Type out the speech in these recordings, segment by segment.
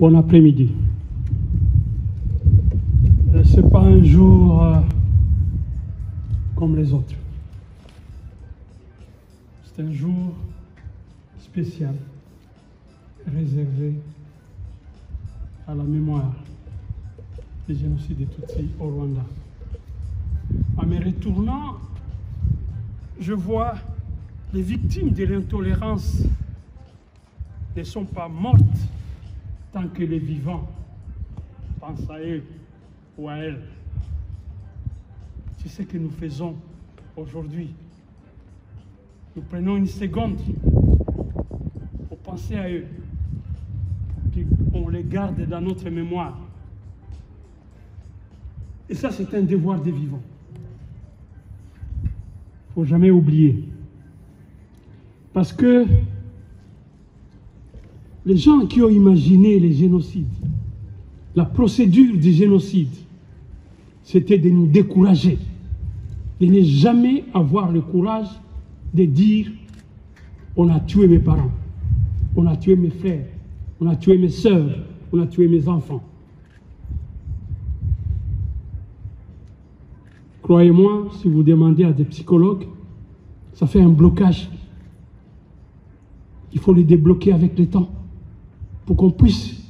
Bon après-midi. Ce n'est pas un jour comme les autres. C'est un jour spécial, réservé à la mémoire du génocide des Tutsis au Rwanda. En me retournant, je vois les victimes de l'intolérance ne sont pas mortes tant que les vivants pensent à eux ou à elles. C'est ce que nous faisons aujourd'hui. Nous prenons une seconde pour penser à eux, pour qu'on les garde dans notre mémoire. Et ça, c'est un devoir des vivants. Il ne faut jamais oublier. Parce que les gens qui ont imaginé les génocides, la procédure du génocide, c'était de nous décourager, de ne jamais avoir le courage de dire « on a tué mes parents, on a tué mes frères, on a tué mes sœurs, on a tué mes enfants ». Croyez-moi, si vous demandez à des psychologues, ça fait un blocage. Il faut les débloquer avec le temps pour qu'on puisse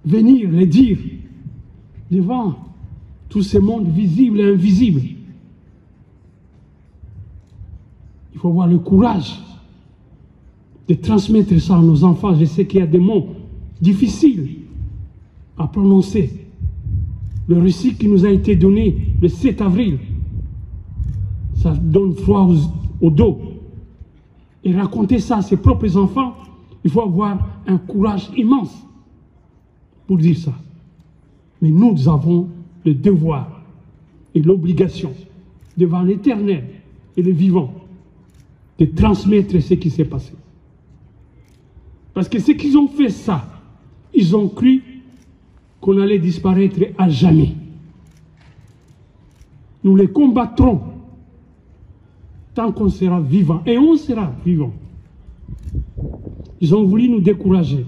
venir les dire devant tous ces mondes visibles et invisibles. Il faut avoir le courage de transmettre ça à nos enfants. Je sais qu'il y a des mots difficiles à prononcer. Le récit qui nous a été donné le 7 avril, ça donne froid au dos. Et raconter ça à ses propres enfants, il faut avoir un courage immense pour dire ça. Mais nous avons le devoir et l'obligation devant l'Éternel et le vivant de transmettre ce qui s'est passé. Parce que ceux qui ont fait ça, ils ont cru qu'on allait disparaître à jamais. Nous les combattrons tant qu'on sera vivant. Et on sera vivant. Ils ont voulu nous décourager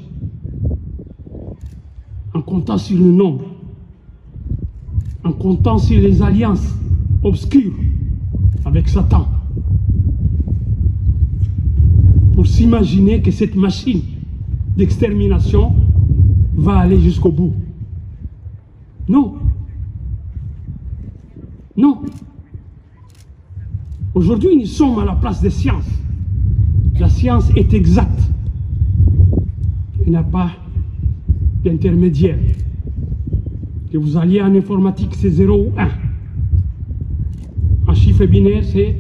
en comptant sur le nombre, en comptant sur les alliances obscures avec Satan, pour s'imaginer que cette machine d'extermination va aller jusqu'au bout. Non. Non. Aujourd'hui, nous sommes à la place des sciences. La science est exacte. Il n'y a pas d'intermédiaire. Que vous alliez en informatique, c'est 0 ou 1. En chiffre binaire, c'est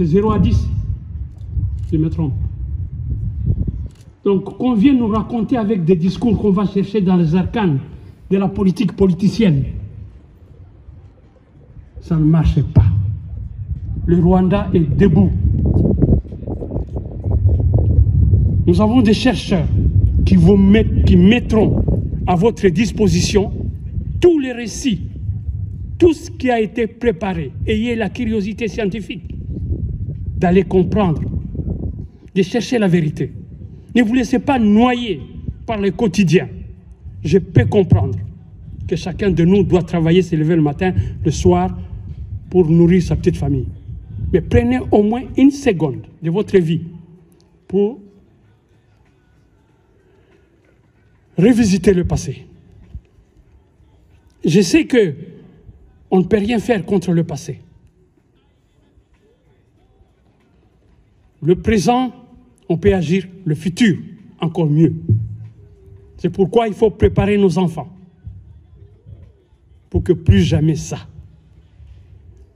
0 à 10. Si je me trompe. Donc, qu'on vienne nous raconter avec des discours qu'on va chercher dans les arcanes de la politique politicienne, ça ne marche pas. Le Rwanda est debout. Nous avons des chercheurs qui mettront à votre disposition tous les récits, tout ce qui a été préparé. Ayez la curiosité scientifique d'aller comprendre, de chercher la vérité. Ne vous laissez pas noyer par le quotidien. Je peux comprendre que chacun de nous doit travailler, se lever le matin, le soir, pour nourrir sa petite famille. Mais prenez au moins une seconde de votre vie pour revisiter le passé. Je sais qu'on ne peut rien faire contre le passé. Le présent, on peut agir, le futur, encore mieux. C'est pourquoi il faut préparer nos enfants pour que plus jamais ça.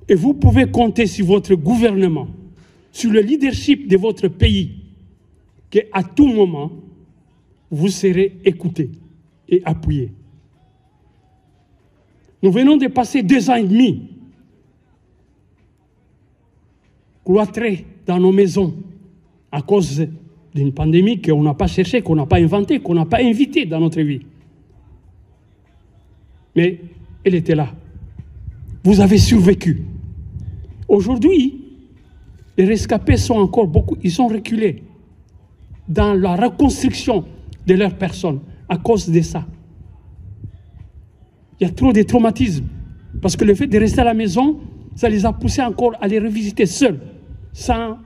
Et vous pouvez compter sur votre gouvernement, sur le leadership de votre pays, qu'à tout moment, vous serez écoutés et appuyés. Nous venons de passer 2 ans et demi cloîtrés dans nos maisons à cause d'une pandémie qu'on n'a pas cherchée, qu'on n'a pas inventée, qu'on n'a pas invitée dans notre vie. Mais elle était là. Vous avez survécu. Aujourd'hui, les rescapés sont encore beaucoup, ils sont reculés dans la reconstruction de leur personne à cause de ça. Il y a trop de traumatismes. Parce que le fait de rester à la maison, ça les a poussés encore à les revisiter seuls, sans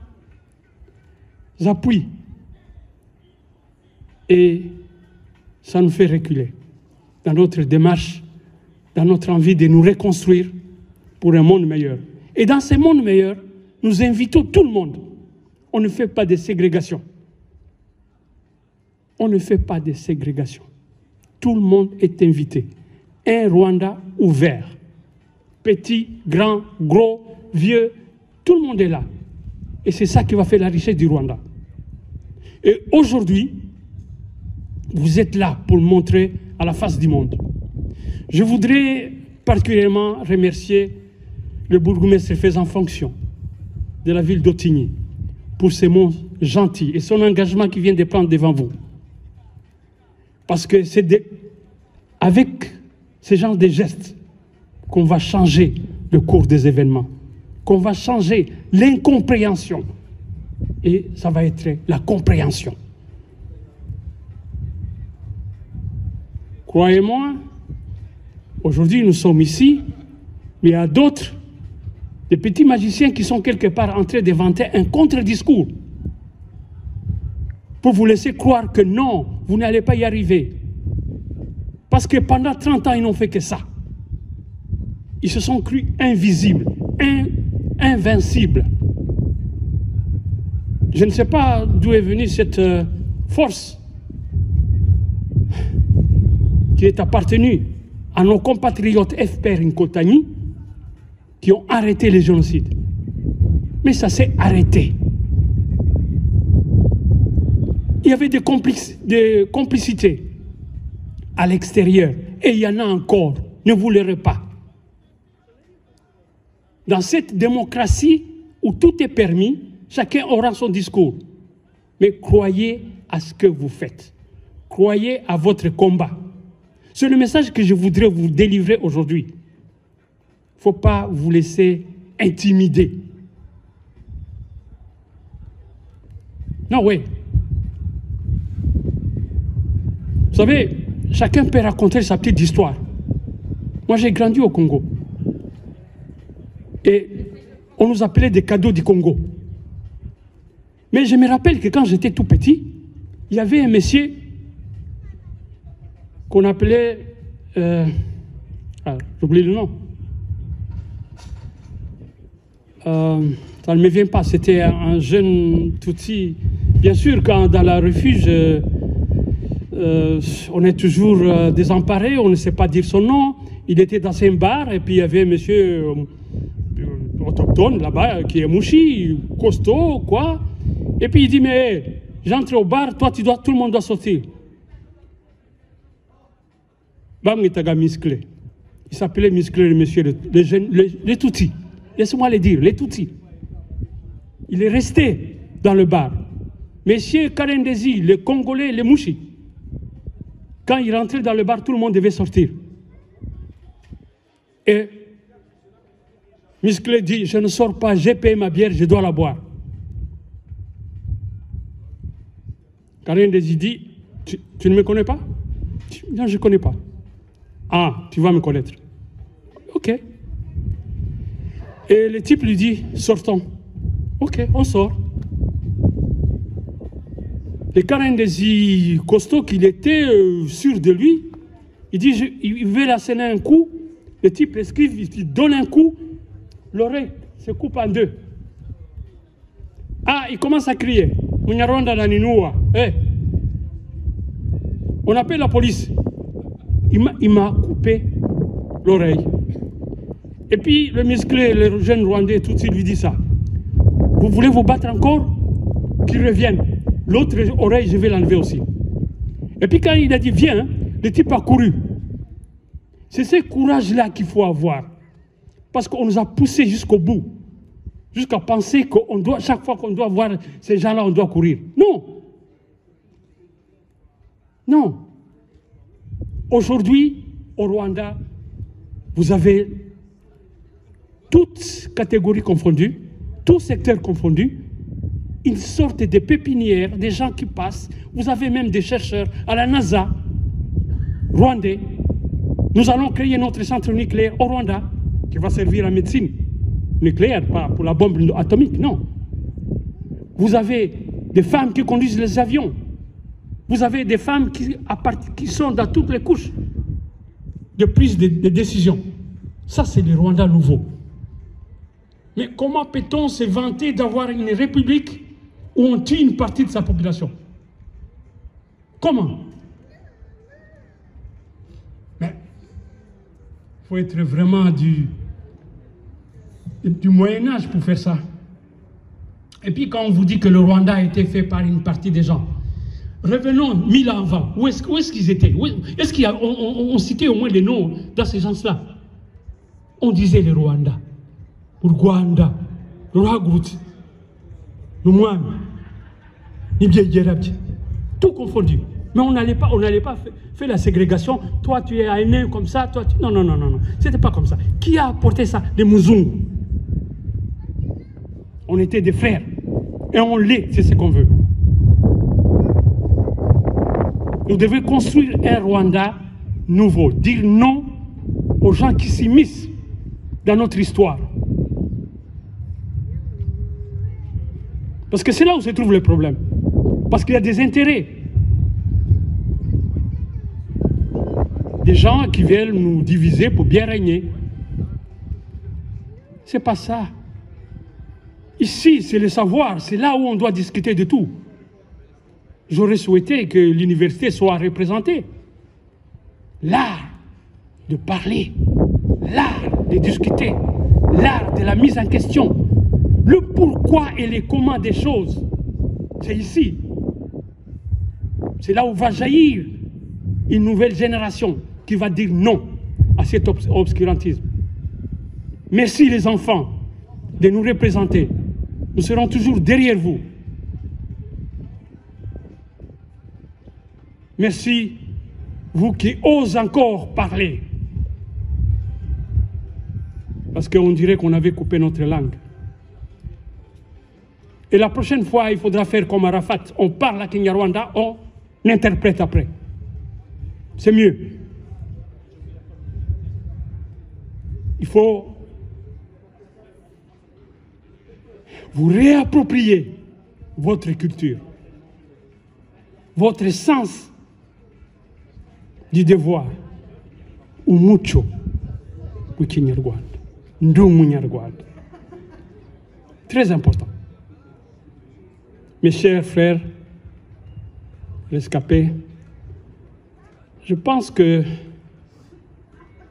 appui. Et ça nous fait reculer dans notre démarche, dans notre envie de nous reconstruire pour un monde meilleur. Et dans ce monde meilleur, nous invitons tout le monde. On ne fait pas de ségrégation. On ne fait pas de ségrégation. Tout le monde est invité. Un Rwanda ouvert. Petit, grand, gros, vieux, tout le monde est là. Et c'est ça qui va faire la richesse du Rwanda. Et aujourd'hui, vous êtes là pour le montrer à la face du monde. Je voudrais particulièrement remercier le bourgmestre fait en fonction de la ville d'Ottigny pour ses mots gentils et son engagement qu'il vient de prendre devant vous. Parce que c'est avec ce genre de gestes qu'on va changer le cours des événements, qu'on va changer l'incompréhension. Et ça va être la compréhension. Croyez-moi, aujourd'hui nous sommes ici, mais il y a d'autres, des petits magiciens qui sont quelque part en train d'inventer un contre-discours pour vous laisser croire que non, vous n'allez pas y arriver. Parce que pendant 30 ans, ils n'ont fait que ça. Ils se sont crus invisibles, invincibles. Je ne sais pas d'où est venue cette force qui est appartenue à nos compatriotes FPR Nkotani qui ont arrêté les génocides. Mais ça s'est arrêté. Il y avait des complicités à l'extérieur et il y en a encore. Ne vous leurrez pas. Dans cette démocratie où tout est permis, chacun aura son discours. Mais croyez à ce que vous faites. Croyez à votre combat. C'est le message que je voudrais vous délivrer aujourd'hui. Il ne faut pas vous laisser intimider. Non, oui. Vous savez, chacun peut raconter sa petite histoire. Moi, j'ai grandi au Congo. Et on nous appelait des cadeaux du Congo. Mais je me rappelle que quand j'étais tout petit, il y avait un monsieur qu'on appelait... j'oublie le nom. Ça ne me vient pas. C'était un jeune Tutsi. Bien sûr, quand dans la refuge, on est toujours désemparé, on ne sait pas dire son nom. Il était dans un bar et puis il y avait un monsieur autochtone là-bas qui est mouchi, costaud, quoi. Et puis il dit, mais j'entre au bar, toi, tout le monde doit sortir. Bam, il musclé. Il s'appelait musclé, le monsieur, les Tutsis. Laissez-moi le dire, les Tutsis. Il est resté dans le bar. Monsieur Karendezi, les Congolais, les mouchis. Quand il rentrait dans le bar, tout le monde devait sortir. Et Musclé dit, je ne sors pas, j'ai payé ma bière, je dois la boire. Karendezi dit, tu ne me connais pas? Non, je ne connais pas. Ah, tu vas me connaître. Ok. Et le type lui dit, sortons. Ok, on sort. Le Karendezi costaud qu'il était sûr de lui, il dit, il veut l'asséner un coup. Le type esquive, il donne un coup, l'oreille se coupe en deux. Ah, il commence à crier. Hey. On appelle la police. Il m'a coupé l'oreille. Et puis le musclé, le jeune Rwandais, tout de suite lui dit ça. Vous voulez vous battre encore? Qu'il revienne. L'autre oreille, je vais l'enlever aussi. Et puis quand il a dit viens, le type a couru. C'est ce courage-là qu'il faut avoir. Parce qu'on nous a poussés jusqu'au bout. Jusqu'à penser qu'on doit, chaque fois qu'on doit voir ces gens-là, on doit courir. Non. Non. Aujourd'hui, au Rwanda, vous avez toutes catégories confondues, tous secteurs confondus, une sorte de pépinière, des gens qui passent. Vous avez même des chercheurs à la NASA, rwandais. Nous allons créer notre centre nucléaire au Rwanda, qui va servir à la médecine nucléaire, pas pour la bombe atomique, non. Vous avez des femmes qui conduisent les avions. Vous avez des femmes qui sont dans toutes les couches de prise de décision. Ça, c'est le Rwanda nouveau. Mais comment peut-on se vanter d'avoir une république où on tue une partie de sa population? Comment? Mais il faut être vraiment du Moyen-Âge pour faire ça. Et puis quand on vous dit que le Rwanda a été fait par une partie des gens, revenons 1000 ans avant. Où est-ce qu'ils étaient? Est-ce qu'on citait au moins les noms dans ces gens-là? On disait le Rwanda, le Rwanda, le Ragouti, le Mouam, tout confondu. Mais on n'allait pas faire la ségrégation. Toi, tu es aîné comme ça, toi, tu... Non. C'était pas comme ça. Qui a apporté ça? Les Mouzungu. On était des frères. Et on l'est, c'est ce qu'on veut. Nous devons construire un Rwanda nouveau. Dire non aux gens qui s'immiscent dans notre histoire. Parce que c'est là où se trouve le problème. Parce qu'il y a des intérêts. Des gens qui veulent nous diviser pour bien régner. C'est pas ça. Ici, c'est le savoir, c'est là où on doit discuter de tout. J'aurais souhaité que l'université soit représentée. L'art de parler, l'art de discuter, l'art de la mise en question, le pourquoi et les comment des choses, c'est ici. C'est là où va jaillir une nouvelle génération qui va dire non à cet obscurantisme. Merci les enfants de nous représenter. Nous serons toujours derrière vous. Merci, vous qui osez encore parler. Parce qu'on dirait qu'on avait coupé notre langue. Et la prochaine fois, il faudra faire comme Arafat. On parle à Kinyarwanda, on interprète après. C'est mieux. Il faut vous réapproprier votre culture, votre sens du devoir. Umuco w'ikinyarwanda, ndi umunyarwanda. Très important. Mes chers frères rescapés, je pense que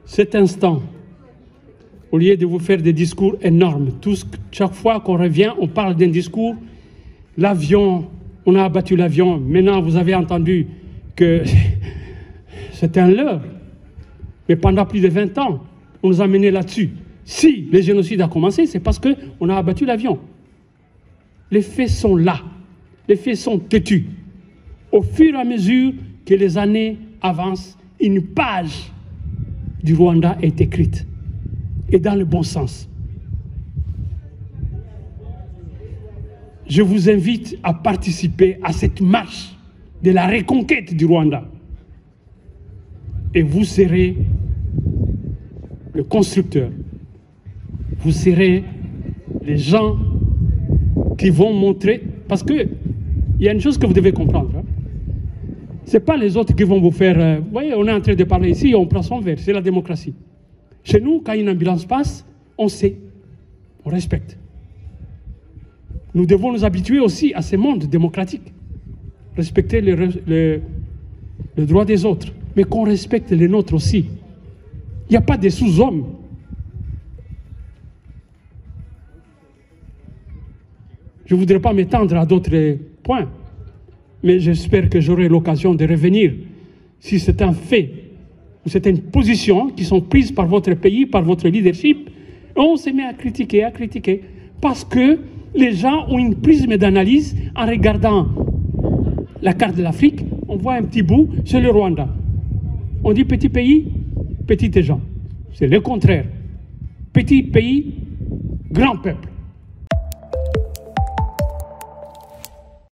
cet instant, au lieu de vous faire des discours énormes, chaque fois qu'on revient, on parle d'un discours, l'avion, on a abattu l'avion, maintenant vous avez entendu que c'est un leurre. Mais pendant plus de 20 ans, on nous a menés là-dessus. Si le génocide a commencé, c'est parce qu'on a abattu l'avion. Les faits sont là, les faits sont têtus. Au fur et à mesure que les années avancent, une page du Rwanda est écrite. Et dans le bon sens. Je vous invite à participer à cette marche de la reconquête du Rwanda. Et vous serez le constructeur. Vous serez les gens qui vont montrer... Parce qu'il y a une chose que vous devez comprendre. Hein. Ce n'est pas les autres qui vont vous faire... vous voyez, on est en train de parler ici, on prend son verre, c'est la démocratie. Chez nous, quand une ambulance passe, on sait, on respecte. Nous devons nous habituer aussi à ce monde démocratique. Respecter le droit des autres, mais qu'on respecte les nôtres aussi. Il n'y a pas de sous-hommes. Je ne voudrais pas m'étendre à d'autres points, mais j'espère que j'aurai l'occasion de revenir si c'est un fait. C'est une position qui sont prises par votre pays, par votre leadership. Et on se met à critiquer, parce que les gens ont une prisme d'analyse en regardant la carte de l'Afrique. On voit un petit bout, c'est le Rwanda. On dit petit pays, petites gens. C'est le contraire. Petit pays, grand peuple.